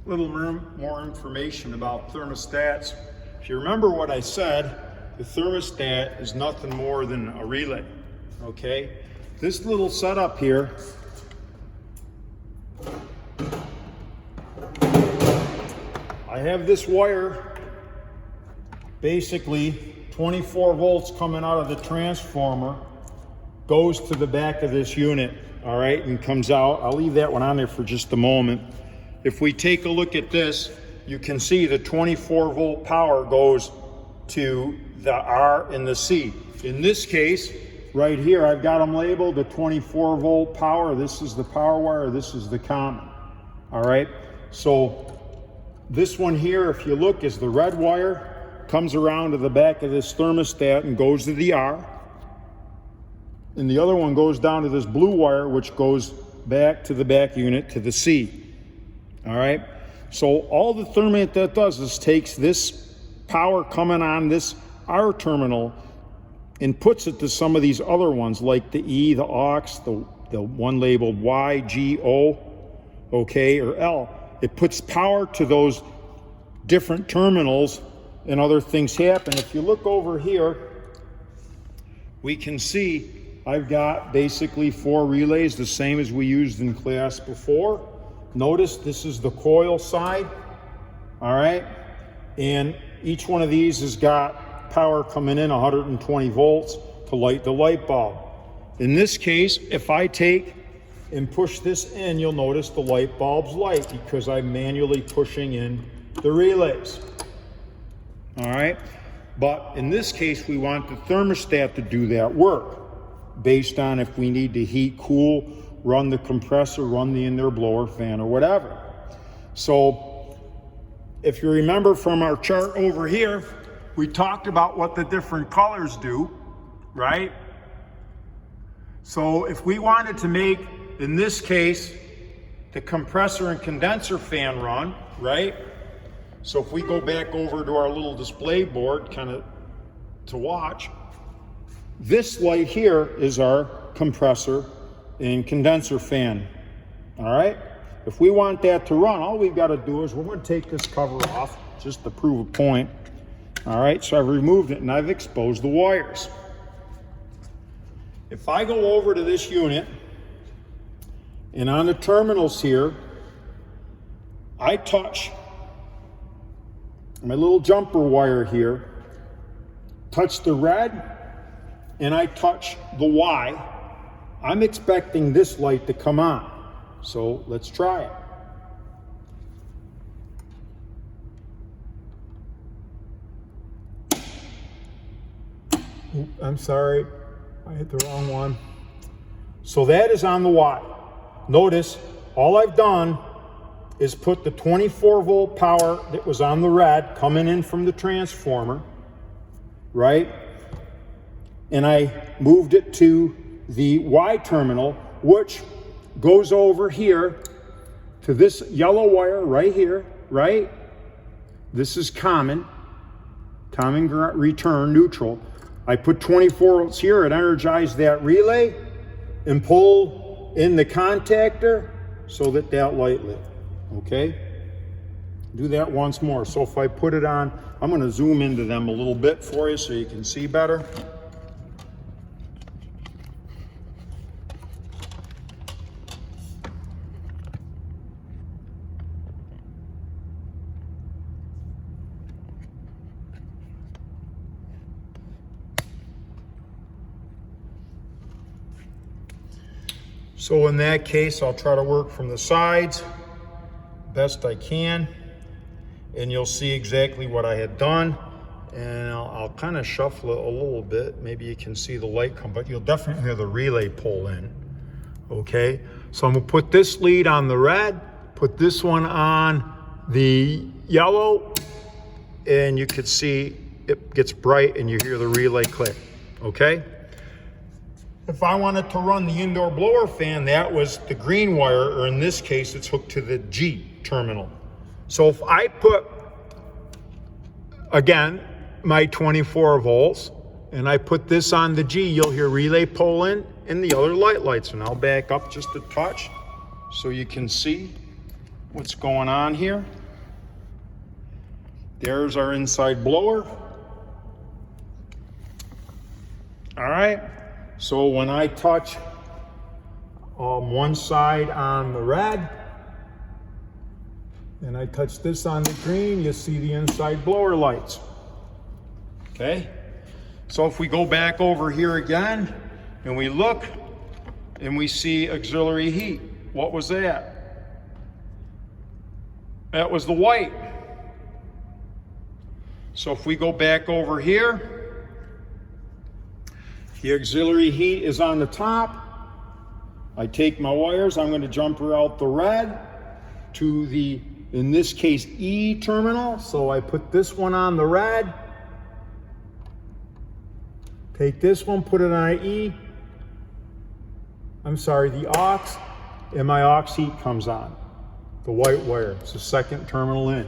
A little more information about thermostats. If you remember what I said, the thermostat is nothing more than a relay, okay? This little setup here I have this wire, basically 24 volts coming out of the transformer, goes to the back of this unit, all right, and comes out. I'll leave that one on there for just a moment. If we take a look at this, you can see the 24 volt power goes to the R and the C. In this case, right here, I've got them labeled the 24 volt power. This is the power wire, this is the common, all right? So this one here, if you look, is the red wire, comes around to the back of this thermostat and goes to the R. And the other one goes down to this blue wire, which goes back to the back unit to the C. All right, so all the thermostat does is takes this power coming on this R terminal and puts it to some of these other ones, like the E, the aux, the one labeled Y, G, O, okay, or L. It puts power to those different terminals and other things happen. If you look over here, we can see I've got basically 4 relays, the same as we used in class before. Notice this is the coil side, all right? And each one of these has got power coming in 120 volts to light the light bulb. In this case, if I take and push this in, you'll notice the light bulb's light because I'm manually pushing in the relays, all right? But in this case, we want the thermostat to do that work based on if we need to heat, cool, run the compressor, run the indoor blower, fan, or whatever. So if you remember from our chart over here, we talked about what the different colors do, right? So if we wanted to make, in this case, the compressor and condenser fan run, right? So if we go back over to our little display board, kind of to watch, this light here is our compressor and condenser fan, all right? If we want that to run, all we've got to do is we're going to take this cover off just to prove a point, all right? So I've removed it and I've exposed the wires. If I go over to this unit and on the terminals here, I touch my little jumper wire here, touch the red, and I touch the Y, I'm expecting this light to come on. So let's try it. Oops, I'm sorry, I hit the wrong one. So that is on the Y. Notice all I've done is put the 24 volt power that was on the red coming in from the transformer, right? And I moved it to the Y terminal, which goes over here to this yellow wire right here, right? This is common return neutral. I put 24 volts here, it energized that relay and pull in the contactor so that that light lit, okay? Do that once more. So if I put it on, I'm gonna zoom into them a little bit for you so you can see better. So in that case, I'll try to work from the sides best I can, and you'll see exactly what I had done. And I'll kind of shuffle it a little bit. Maybe you can see the light come, but you'll definitely hear the relay pull in, okay? So I'm gonna put this lead on the red, put this one on the yellow, and you can see it gets bright and you hear the relay click, okay? If I wanted to run the indoor blower fan, that was the green wire, or in this case, it's hooked to the G terminal. So if I put, again, my 24 volts, and I put this on the G, you'll hear relay pull in and the other lights. And I'll back up just a touch so you can see. what's going on here. There's our inside blower. All right, so when I touch one side on the red, and I touch this on the green, you see the inside blower lights. Okay, so if we go back over here again, and we look, and we see auxiliary heat, what was that? That was the white. So if we go back over here, the auxiliary heat is on the top. I take my wires, I'm going to jump her out the red to the, in this case, E terminal. So I put this one on the red, take this one, put it on E, the aux, and my aux heat comes on, the white wire. It's the second terminal in.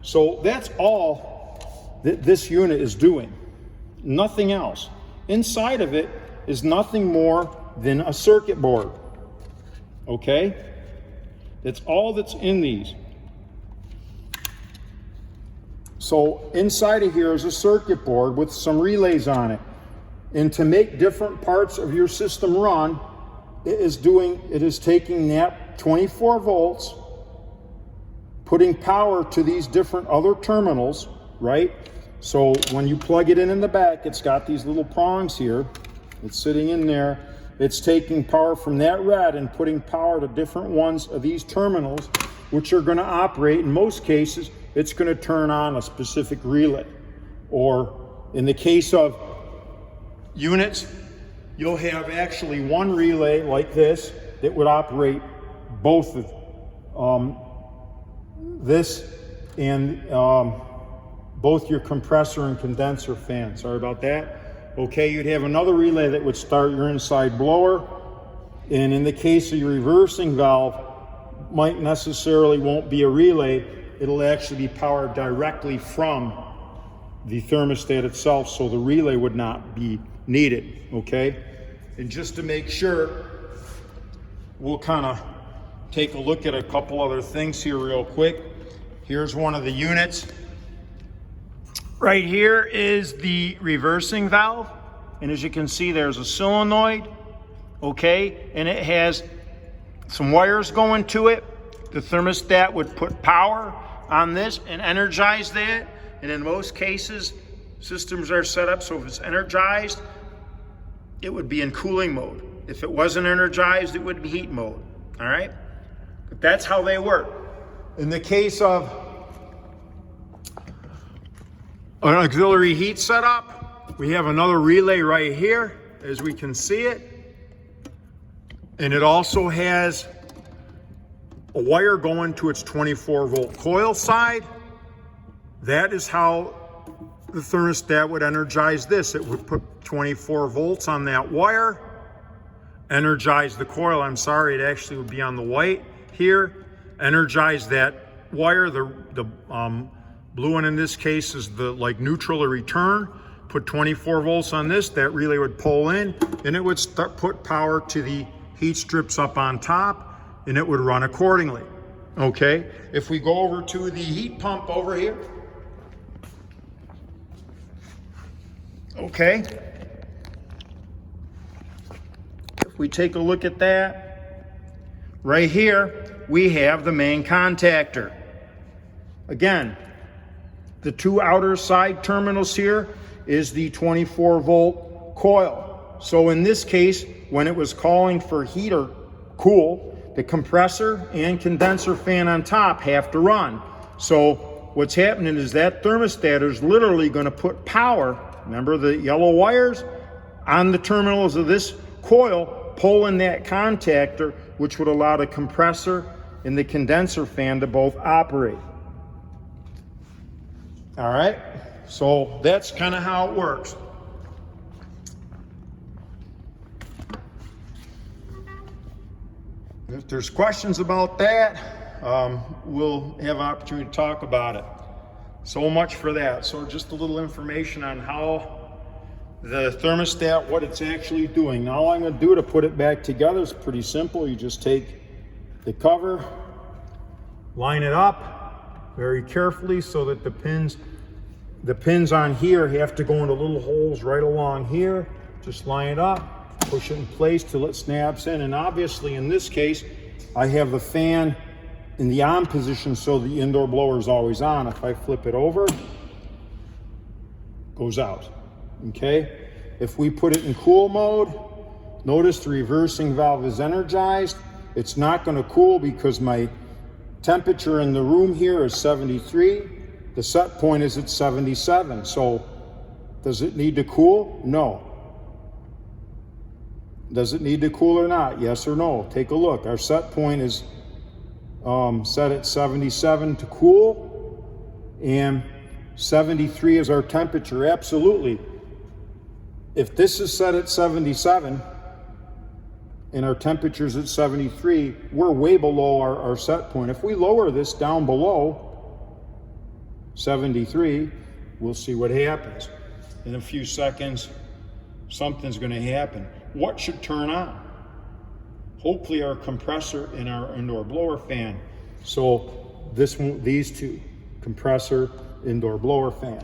So that's all this unit is doing, nothing else. Inside of it is nothing more than a circuit board, okay? That's all that's in these. So inside of here is a circuit board with some relays on it. And to make different parts of your system run, it is taking that 24 volts, putting power to these different other terminals, right? So when you plug it in the back, it's got these little prongs here. It's sitting in there. It's taking power from that red and putting power to different ones of these terminals, which are going to operate. In most cases, it's going to turn on a specific relay. Or in the case of units, you'll have actually one relay like this that would operate both of this and both your compressor and condenser fan. Sorry about that. Okay, you'd have another relay that would start your inside blower. And in the case of your reversing valve, won't be a relay. It'll actually be powered directly from the thermostat itself, so the relay would not be needed, okay? And just to make sure, we'll kind of take a look at a couple other things here real quick. Here's one of the units. Right here is the reversing valve, and as you can see, there's a solenoid, okay, and it has some wires going to it. The thermostat would put power on this and energize that, and in most cases, systems are set up so if it's energized, it would be in cooling mode. If it wasn't energized, it would be heat mode, all right? But that's how they work. In the case of an auxiliary heat setup, we have another relay right here, as we can see it. And it also has a wire going to its 24 volt coil side. That is how the thermostat would energize this. It would put 24 volts on that wire, energize the coil. It actually would be on the white here. Energize that wire. The blue one in this case is the neutral or return. Put 24 volts on this. That relay would pull in, and it would put power to the heat strips up on top, and it would run accordingly. Okay. If we go over to the heat pump over here. Okay. If we take a look at that, right here, we have the main contactor. Again, the two outer side terminals here is the 24 volt coil. So in this case, when it was calling for heat or cool, the compressor and condenser fan on top have to run. So what's happening is that thermostat is literally going to put power, remember the yellow wires, on the terminals of this coil, pulling that contactor, which would allow the compressor and the condenser fan to both operate. All right, so that's kind of how it works. If there's questions about that, we'll have an opportunity to talk about it. So much for that. So just a little information on how the thermostat, what it's actually doing. Now all I'm going to do to put it back together is pretty simple. You just take the cover, line it up very carefully so that the pins on here have to go into little holes right along here. Just line it up, push it in place till it snaps in. And obviously in this case, I have the fan in the on position so the indoor blower is always on. If I flip it over, it goes out, okay? If we put it in cool mode, notice the reversing valve is energized. It's not gonna cool because my temperature in the room here is 73. The set point is at 77. So does it need to cool? No. Does it need to cool or not? Yes or no? Take a look. Our set point is set at 77 to cool, and 73 is our temperature. Absolutely. If this is set at 77 and our temperature is at 73, we're way below our set point. If we lower this down below 73, we'll see what happens. In a few seconds, something's going to happen. What should turn on? Hopefully our compressor and our indoor blower fan. So these two, compressor, indoor blower fan.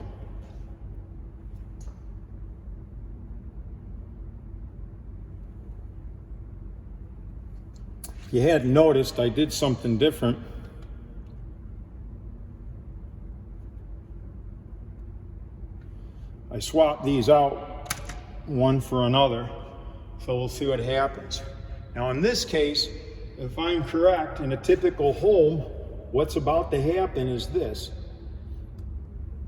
If you hadn't noticed, I did something different. I swapped these out one for another, so we'll see what happens. Now in this case, if I'm correct, in a typical home, what's about to happen is this.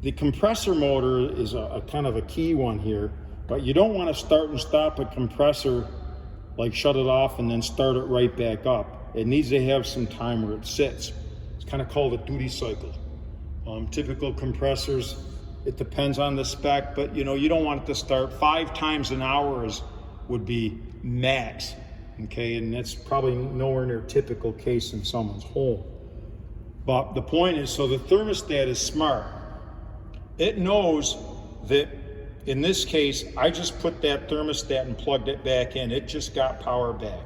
The compressor motor is a kind of a key one here, but you don't want to start and stop a compressor, like shut it off and then start it right back up. It needs to have some time where it sits. It's kind of called a duty cycle. Typical compressors, it depends on the spec, but you don't want it to start 5 times an hour would be max, okay? And that's probably nowhere near typical case in someone's home. But the point is, so the thermostat is smart. It knows that in this case, I just put that thermostat and plugged it back in. It just got power back.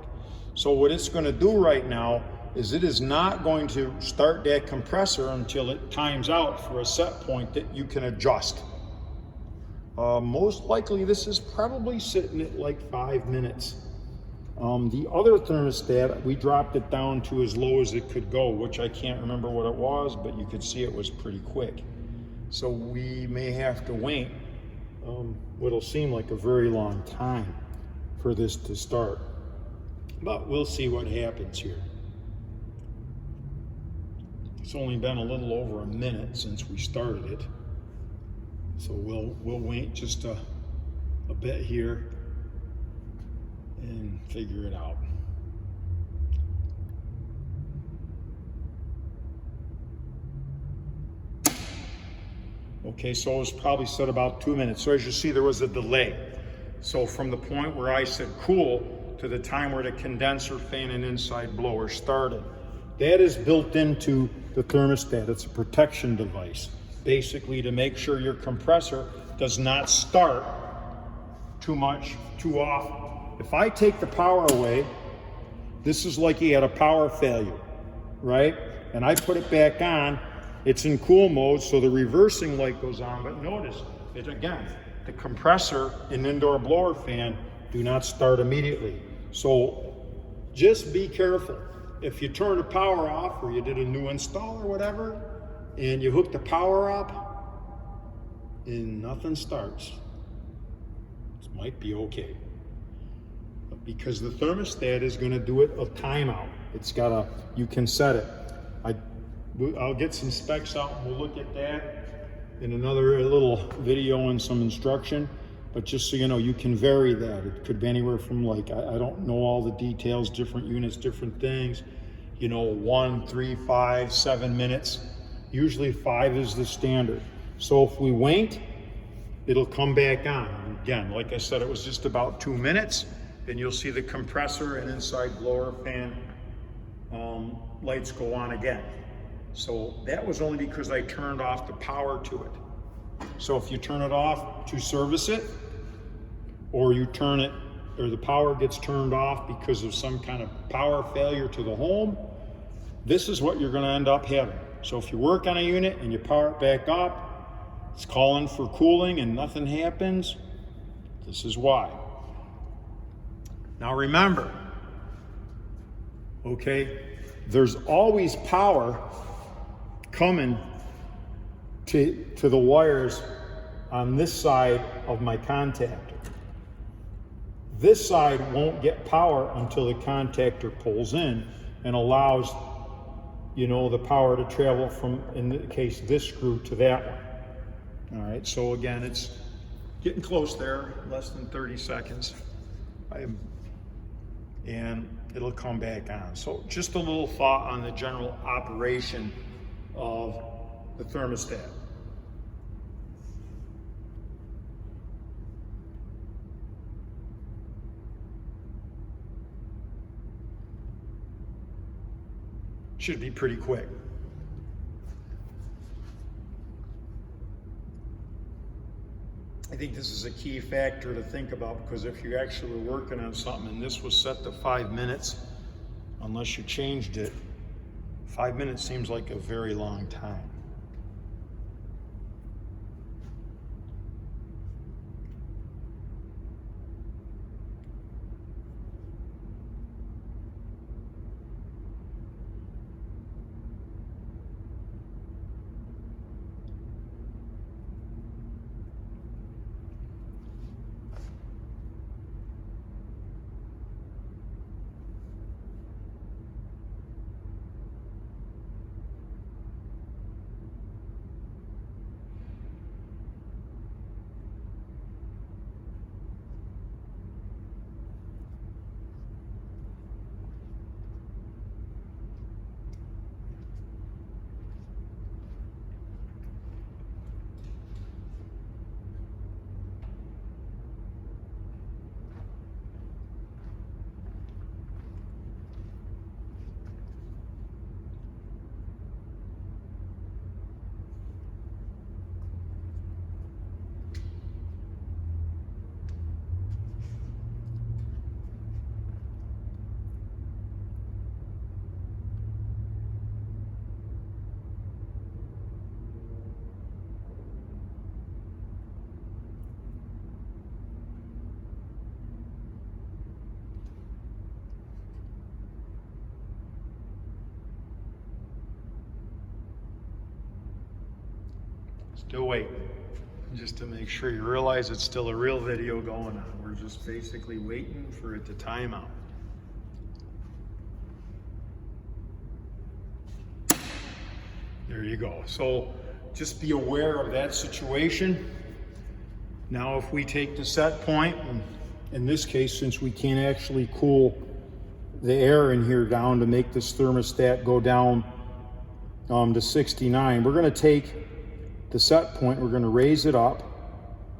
So what it's going to do right now is it is not going to start that compressor until it times out for a set point that you can adjust. Most likely this is probably sitting at like 5 minutes. The other thermostat, we dropped it down to as low as it could go, which I can't remember what it was, but you could see it was pretty quick. So we may have to wait what'll seem like a very long time for this to start. But we'll see what happens here. It's only been a little over a minute since we started it. So we'll wait just a bit here and figure it out. Okay, so it was probably set about 2 minutes. So as you see, there was a delay. So from the point where I said cool to the time where the condenser fan and inside blower started. That is built into the thermostat. It's a protection device, basically to make sure your compressor does not start too often. If I take the power away, this is like you had a power failure, right? And I put it back on, it's in cool mode, so the reversing light goes on, but notice, again, the compressor and indoor blower fan do not start immediately. So just be careful. If you turn the power off or you did a new install or whatever, and you hook the power up and nothing starts, it might be okay. But because the thermostat is going to do it a timeout. You can set it. I'll get some specs out and we'll look at that in another little video and some instruction. But just so you know, you can vary that. It could be anywhere from like, I don't know all the details, different units, different things. 1, 3, 5, 7 minutes. Usually 5 is the standard. So if we wait, it'll come back on. Again, like I said, it was just about 2 minutes. Then you'll see the compressor and inside blower fan lights go on again. So that was only because I turned off the power to it. So if you turn it off to service it, or the power gets turned off because of some kind of power failure to the home, this is what you're going to end up having. So if you work on a unit and you power it back up, it's calling for cooling and nothing happens, this is why. Now remember, okay, there's always power coming to the wires on this side of my contactor. This side won't get power until the contactor pulls in and allows, you know, the power to travel from, in the case, this screw to that one. All right, so again, it's getting close there, less than 30 seconds. And it'll come back on. So just a little thought on the general operation of the thermostat. Should be pretty quick. I think this is a key factor to think about, because if you're actually working on something and this was set to 5 minutes, unless you changed it, 5 minutes seems like a very long time. Still waiting, just to make sure you realize it's still a real video going on. We're just basically waiting for it to time out. There you go. So just be aware of that situation. Now if we take the set point, and in this case, since we can't actually cool the air in here down to make this thermostat go down to 69, we're going to take the set point, we're going to raise it up,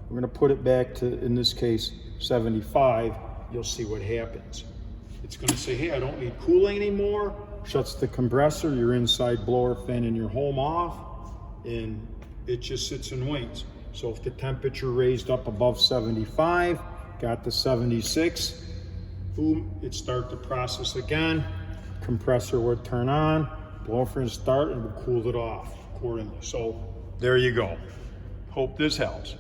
we're going to put it back to, in this case, 75. You'll see what happens. It's going to say, hey, I don't need cooling anymore, shuts the compressor, your inside blower fan in your home off, and it just sits and waits. So if the temperature raised up above 75, got to 76, boom, it'd start the process again, compressor would turn on, blower fan start, and we'll cool it off accordingly. So there you go. Hope this helps.